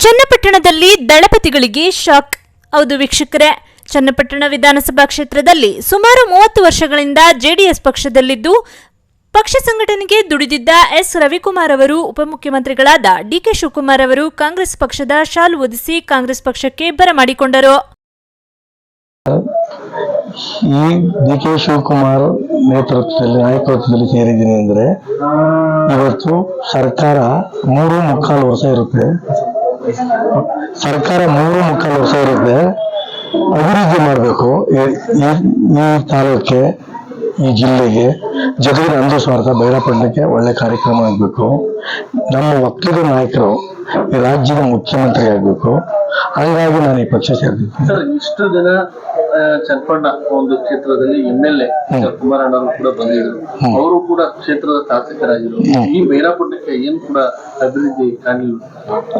ಚನ್ನಪಟ್ಟಣದಲ್ಲಿ ದಳಪತಿಗಳಿಗೆ ಶಾಕ್. ಹೌದು ವೀಕ್ಷಕರೇ, ಚನ್ನಪಟ್ಟಣ ವಿಧಾನಸಭಾ ಕ್ಷೇತ್ರದಲ್ಲಿ ಸುಮಾರು 30 ವರ್ಷಗಳಿಂದ ಜೆಡಿಎಸ್ ಪಕ್ಷದಲ್ಲಿದ್ದು ಪಕ್ಷ ಸಂಘಟನೆಗೆ ದುಡಿದಿದ್ದ ಎಸ್ ರವಿಕುಮಾರ್ ಅವರು ಉಪಮುಖ್ಯಮಂತ್ರಿಗಳಾದ ಡಿಕೆ ಶಿವಕುಮಾರ್ ಅವರು ಕಾಂಗ್ರೆಸ್ ಪಕ್ಷದ ಶಾಲು ಹೊದಿಸಿ ಕಾಂಗ್ರೆಸ್ ಪಕ್ಷಕ್ಕೆ ಬರಮಾಡಿಕೊಂಡರು. ಈ ಡಿಕೆ ಶಿವಕುಮಾರ್ ನಾಯಕತ್ವದಲ್ಲಿ ಸೇರಿದ್ದೀನಿ ಅಂದ್ರೆ ಇವತ್ತು ಸರ್ಕಾರ 3.25 ವರ್ಷ ಇರುತ್ತೆ. ಸರ್ಕಾರ 3.25 ವರ್ಷ ಇರುತ್ತೆ. ಅಭಿವೃದ್ಧಿ ಮಾಡಬೇಕು. ಈ ತಾಲೂಕಿಗೆ, ಈ ಜಿಲ್ಲೆಗೆ, ಜೊತೆಗೆ ನಂದು ಸ್ವಾರ್ಥ ಬೈರಾಪಟ್ಟಣಕ್ಕೆ ಒಳ್ಳೆ ಕಾರ್ಯಕ್ರಮ ಆಗಬೇಕು. ನಮ್ಮ ಒಕ್ಕಲಿಗ ನಾಯಕರು ಈ ರಾಜ್ಯದ ಮುಖ್ಯಮಂತ್ರಿ ಆಗಬೇಕು. ಹಾಗಾಗಿ ನಾನು ಈ ಪಕ್ಷ ಸೇರ್ತೀನಿ. ಸರ್, ಇಷ್ಟು ದಿನ ಚನ್ನಪಟ್ಟಣ ಒಂದು ಕ್ಷೇತ್ರದಲ್ಲಿ MLA ಕುಮಾರಣ್ಣವರು ಕೂಡ ಬಂದಿದ್ರು. ಅವರು ಕೂಡ ಕ್ಷೇತ್ರದ ಶಾಸಕರಾಗಿದ್ರು. ಈ ಬೈರಾಪಟ್ಟಣಕ್ಕೆ ಏನು ಕೂಡ ಅಭಿವೃದ್ಧಿ ಕಾಣಲಿಲ್ಲ.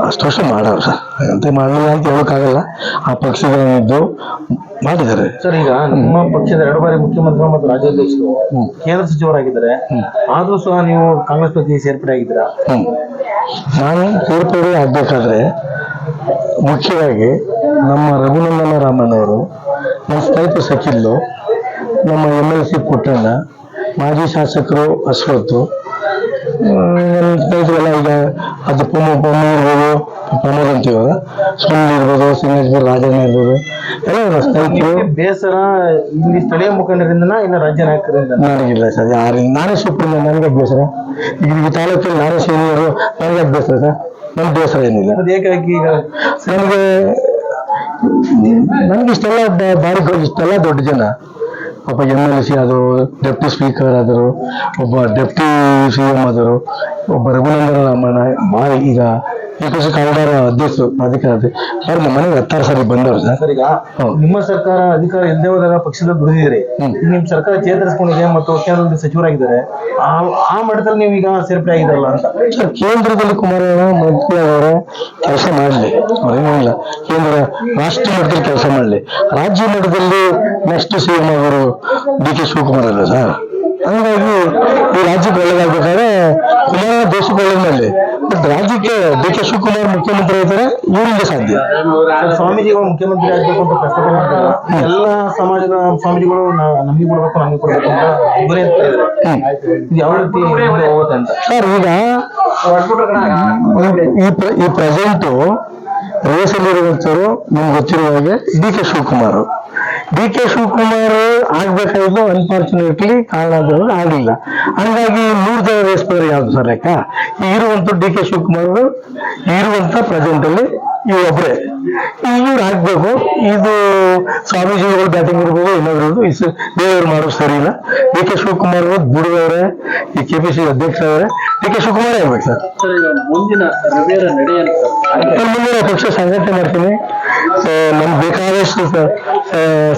ಅಷ್ಟು ವರ್ಷ ಮಾಡೋರು ಸರ್, ಅಂತ ಮಾಡಲಿಲ್ಲ ಅಂತ ಹೇಳೋಕ್ಕಾಗಲ್ಲ. ಆ ಪಕ್ಷಗಳಿದ್ದು ಮಾಡಿದ್ದಾರೆ. ಸರ್, ಈಗ ನಿಮ್ಮ ಪಕ್ಷದ 2 ಬಾರಿ ಮುಖ್ಯಮಂತ್ರಿ ಮತ್ತು ರಾಜ್ಯಾಧ್ಯಕ್ಷರು ಕೇಂದ್ರ ಸಚಿವರಾಗಿದ್ದಾರೆ. ಆದ್ರೂ ಸಹ ನೀವು ಕಾಂಗ್ರೆಸ್ ಪಕ್ಷಕ್ಕೆ ಸೇರ್ಪಡೆ ಆಗಿದ್ದೀರಾ? ನಾನು ಸೇರ್ಪಡೆ ಆಗ್ಬೇಕಾದ್ರೆ ಮುಖ್ಯವಾಗಿ ನಮ್ಮ ರಘುನಂದನ ರಾಮಣ್ಣವರು, ನಮ್ಮ ಸ್ನೇಹಿತರು ಸಕಿಲ್ಲು, ನಮ್ಮ MLC ಪುಟ್ಟಣ್ಣ, ಮಾಜಿ ಶಾಸಕರು ಅಶ್ವತ್ತು, ನನ್ನ ಸ್ನೇಹಿತರೆಲ್ಲ ಈಗ ಅದು ಪೊಮ್ಮಿ ಇರ್ಬೋದು, ಪ್ರಮೋದ್ ಅಂತೀವಾಗ, ಸುನಿಲ್ ಇರ್ಬೋದು, ಸಿಂಗೇಶ್ವರ ರಾಜಣ್ಣ ಇರ್ಬೋದು, ಎಲ್ಲ ನನ್ನ ಸ್ನೇಹಿತರು. ಬೇಸರ ಇಲ್ಲಿ ಸ್ಥಳೀಯ ಮುಖಂಡರಿಂದ ಇಲ್ಲ ರಾಜ್ಯ ನಾಯಕರಿಂದ? ನನಗಿಲ್ಲ ಸರ್, ಯಾರಿಂದ. ನಾನೇ ಸುಪ್ರೀಂ, ನನಗೆ ಬೇಸರ. ಈಗ ಈ ತಾಲೂಕಲ್ಲಿ ನಾನೇ ಸೀನಿಯರು, ನನಗೆ ಬೇಸರ ಸರ್. ನಮ್ಗೆ ಬೇಸರ ಏನಿಲ್ಲ. ಏಕಾಗಿ ಈಗ ನನಗೆ ಇಷ್ಟೆಲ್ಲ ದೊಡ್ಡ ಜನ, ಒಬ್ಬ MLC ಆದರು, ಡೆಪ್ಟಿ ಸ್ಪೀಕರ್ ಆದರು, ಒಬ್ಬ ಡೆಪ್ಟಿ CM ಆದರು, ಒಬ್ಬ ರಘುನಂದನ ರಾಮಣ್ಣ, ಈಗ ಕಾರಿಡಾರ್ ಅಧ್ಯಕ್ಷರು ಪ್ರಾಧಿಕಾರ ಅವ್ರ ಮನೆಗೆ 10 ಸಾರಿ ಬಂದವರು ಸರ್. ಈಗ ನಿಮ್ಮ ಸರ್ಕಾರ ಅಧಿಕಾರ ಇಲ್ಲದೆ ಹೋದಾಗ ಪಕ್ಷದ ದುಡಿದಿರಿ. ನಿಮ್ ಸರ್ಕಾರ ಚೇತರಿಸ್ಕೊಂಡಿದೆ ಮತ್ತು ಕೇಂದ್ರದಲ್ಲಿ ಸಚಿವರಾಗಿದ್ದಾರೆ. ಆ ಮಟ್ಟದಲ್ಲಿ ನೀವು ಈಗ ಸೇರ್ಪಡೆ ಆಗಿದ್ದಾರಲ್ಲ ಅಂತ. ಸರ್, ಕೇಂದ್ರದಲ್ಲಿ ಕುಮಾರಣ್ಣ ಮಂತ್ರಿ ಅವರ ಕೆಲಸ ಮಾಡಲಿ, ಅವರೇನಿಲ್ಲ. ಕೇಂದ್ರ ರಾಷ್ಟ್ರ ಮಟ್ಟದಲ್ಲಿ ಕೆಲಸ ಮಾಡಲಿ, ರಾಜ್ಯ ಮಟ್ಟದಲ್ಲಿ ನೆಕ್ಸ್ಟ್ CM ಅವರು ಡಿಕೆ ಶಿವಕುಮಾರ್ ಅಲ್ಲ ಸರ್. ಹಂಗಾಗಿ ಈ ರಾಜ್ಯಕ್ಕೆ ಒಳ್ಳೇದಾಗ್ಬೇಕಾದ್ರೆ ಕುಮಾರಣ್ಣ ದೇಶಕ್ಕೆ ಒಳ್ಳೇದ್ ಮಾಡಲಿ, ಬಟ್ ರಾಜ್ಯಕ್ಕೆ ಡಿಕೆ ಶಿವಕುಮಾರ್ ಮುಖ್ಯಮಂತ್ರಿ ಆಗಿದ್ದಾರೆ, ಇವರಿಗೆ ಸಾಧ್ಯ. ಸ್ವಾಮೀಜಿಗಳು ಮುಖ್ಯಮಂತ್ರಿ ಆಗ್ಬೇಕು ಅಂತ ಪ್ರಸ್ತಾಪ ಮಾಡ್ತಾರೆ. ಎಲ್ಲ ಸಮಾಜದ ಸ್ವಾಮೀಜಿಗಳು ನಮಗೆ ಕೊಡ್ಬೇಕು ಅಂತ ಇವರೇ ಯಾವ ರೀತಿ ಹೋಗುತ್ತೆ ಅಂತ ಸರ್. ಈಗ ಈ ಪ್ರೆಸೆಂಟು ರೇಸಲ್ಲಿರುವಂತವರು ನಿಮ್ಗೆ ಗೊತ್ತಿರುವ ಹಾಗೆ ಡಿಕೆ ಶಿವಕುಮಾರ್ ಆಗ್ಬೇಕಾಗಿದ್ದು ಅನ್ಫಾರ್ಚುನೇಟ್ಲಿ ಕಾರಣಾಂತರಗಳು ಆಗಲಿಲ್ಲ. ಹಂಗಾಗಿ 100 ಜನ ರೇಸ್ಪರ್ ಯಾವ್ದು ಸರ್ ಲೆಕ್ಕ? ಇರುವಂತ ಡಿಕೆ ಶಿವಕುಮಾರ್ ಇರುವಂತ ಪ್ರೆಸೆಂಟ್ ಅಲ್ಲಿ ಇವೊಬ್ರೆ ಇವ್ರು ಆಗ್ಬೇಕು. ಇದು ಸ್ವಾಮೀಜಿಗಳು ಬ್ಯಾಟಿಂಗ್ ಇರ್ಬೋದು, ಏನಾದ್ರು ದೇವರು ಮಾಡೋದು ಸರಿ ಇಲ್ಲ. ಡಿಕೆ ಶಿವಕುಮಾರ್ ದುಡಿದವ್ರೆ, ಈ KPC ಅಧ್ಯಕ್ಷರವ್ರೆ, ಡಿಕೆ ಶಿವಕುಮಾರ್ ಆಗ್ಬೇಕು ಸರ್. ಮುಂದಿನ ಪಕ್ಷ ಸಂಘಟನೆ ಮಾಡ್ತೀನಿ. ನಮ್ಗೆ ಬೇಕಾದಷ್ಟು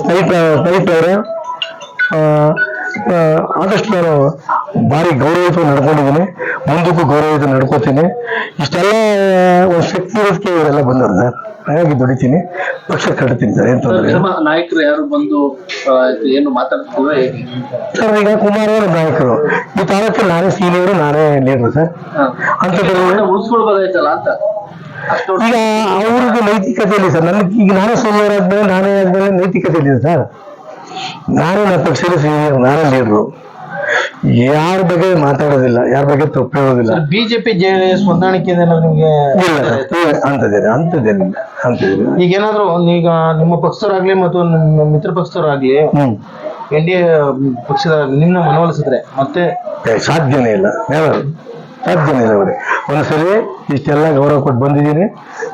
ಸ್ನೇಹಿತರವ್ರೆ, ಆದಷ್ಟು ನಾನು ಭಾರಿ ಗೌರವಯುತ ನಡ್ಕೊಂಡಿದ್ದೀನಿ, ಮುಂದಕ್ಕೂ ಗೌರವಯುತ ನಡ್ಕೋತೀನಿ. ಇಷ್ಟೆಲ್ಲ ಒಂದು ಶಕ್ತಿ ಇರೋದಕ್ಕೆ ಇವರೆಲ್ಲ ಬಂದವರು ಸರ್. ಹಾಗಾಗಿ ದುಡಿತೀನಿ, ಪಕ್ಷ ಕಟ್ತೀನಿ ಸರ್. ಏನ್ ತೊಂದರೆ ನಾಯಕರು ಯಾರು ಬಂದು ಏನು ಮಾತಾಡ್ತಿದ್ರು ಸರ್? ಈಗ ಕುಮಾರವ್ರ ನಾಯಕರು ಈ ತಾಲೂಕಲ್ಲಿ ನಾನೇ ಸೀನಿಯರು, ನಾನೇ ಲೀಡರ್ ಸರ್. ಅಂತ ಉಳಿಸ್ಕೊಳ್ಬೋದಾಯ್ತಲ್ಲ ಅಂತ. ಈಗ ಅವ್ರಿಗೆ ನೈತಿಕತೆ ಇಲ್ಲ ಸರ್. ನನಗೆ ಈಗ ನಾನೇ ಸೀನಿಯರ್ ಆದ್ಮೇಲೆ ನೈತಿಕತೆ ಇಲ್ಲ ಸರ್. ನಾನೇ ನನ್ನ ಪಕ್ಷದ ಸೀನಿಯರ್, ನಾನೇ ಲೀಡರು. ಯಾರ ಬಗ್ಗೆ ಮಾತಾಡೋದಿಲ್ಲ, ಯಾರ ಬಗ್ಗೆ ತಪ್ಪು ಹೇಳೋದಿಲ್ಲ. ಬಿಜೆಪಿ JDS ಹೊಂದಾಣಿಕೆ ನಿಮ್ಗೆ ಇಲ್ಲ ಅಂತದೇನಿಲ್ಲ. ಈಗೇನಾದ್ರು ಈಗ ನಿಮ್ಮ ಪಕ್ಷದವರಾಗ್ಲಿ ಮತ್ತು ನಿಮ್ಮ ಮಿತ್ರ ಪಕ್ಷದವರಾಗ್ಲಿ NDA ಪಕ್ಷದ ನಿಮ್ನ ಮನವೊಲಿಸಿದ್ರೆ ಮತ್ತೆ ಸಾಧ್ಯನೇ ಇಲ್ಲ, ಸಾಧ್ಯನೇ ಇಲ್ಲ. ಅವ್ರಿಗೆ ಒಂದ್ಸರಿ ಇಷ್ಟೆಲ್ಲ ಗೌರವ ಕೊಟ್ಟು ಬಂದಿದ್ದೀನಿ,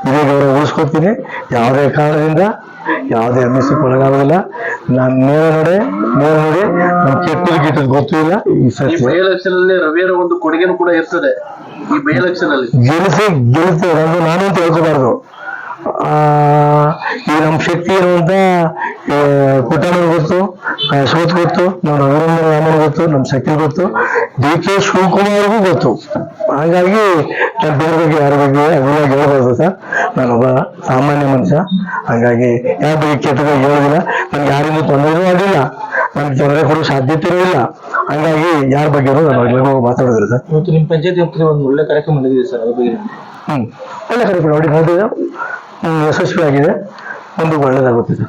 ಇದೇ ಗೌರವ ಉಳಿಸ್ಕೊತೀನಿ. ಯಾವುದೇ ಕಾರಣದಿಂದ ಯಾವುದೇ MSC ಒಳಗಾಗೋದಿಲ್ಲ. ನಾನು ನೇರ ನೋಡಿ ನಮ್ ಕೆಟ್ಟದ್ದು ಗೊತ್ತೂ ಇಲ್ಲ. ಈ ಸತ್ಯ ಬೈ ಎಲೆಕ್ಷನ್ ಅಲ್ಲಿ ರವಿಯರ ಒಂದು ಕೊಡುಗೆನೂ ಕೂಡ ಇರ್ತದೆ. ಈ ಬೈ ಎಲೆಕ್ಷನ್ ಅಲ್ಲಿ ಗೆಲ್ತೇವೆ ನಾನು ಅಂತ ಹೇಳ್ಕೋಬಾರ್ದು. ಈಗ ನಮ್ಮ ಶಕ್ತಿ ಏನು ಅಂತ ಪುಟ್ಟಣ್ಣವ್ರು ಗೊತ್ತು, ಅಶ್ವತ್ ಗೊತ್ತು, ನಮ್ಮ ರಘುನಂದನ ರಾಮಣ್ಣ ಗೊತ್ತು, ನಮ್ಮ ಶಕ್ತಿ ಗೊತ್ತು, DK ಶಿವಕುಮಾರ್ಗೂ ಗೊತ್ತು. ಹಾಗಾಗಿ ನಾನು ಬೇರೆ ಬಗ್ಗೆ ಯಾರ ಬಗ್ಗೆ ಅಭಿವಾಗಿ ಹೇಳ್ಬಾರ್ದು ಸರ್. ನಾನೊಬ್ಬ ಸಾಮಾನ್ಯ ಮನುಷ್ಯ, ಹಾಗಾಗಿ ಯಾರ ಬಗ್ಗೆ ಕೆಟ್ಟದಾಗಿ ಹೇಳೋದಿಲ್ಲ. ನನ್ಗೆ ಯಾರಿಂದ ತೊಂದರೆನೂ ಆಗಿಲ್ಲ, ನನ್ಗೆ ತೊಂದರೆ ಕೊಡೋ ಸಾಧ್ಯತೆಯೂ ಇಲ್ಲ. ಹಂಗಾಗಿ ಯಾರ ಬಗ್ಗೆ ನಾನು ಮಾತಾಡೋದಿಲ್ಲ ಸರ್. ಇವತ್ತು ನಿಮ್ಮ ಪಂಚಾಯತಿ ಒಂದು ಒಳ್ಳೆ ಕಾರ್ಯಕ್ರಮ ನಡೆದಿದೆ ಸರ್, ಅದ್ರ ಬಗ್ಗೆ ಒಳ್ಳೆ ಕಾರ್ಯಕ್ರಮ ನೋಡಿ ನಡೆದಿದೆ, ಯಶಸ್ವಿಯಾಗಿದೆ, ಮುಂದೆ ಒಳ್ಳೇದಾಗುತ್ತಿದೆ.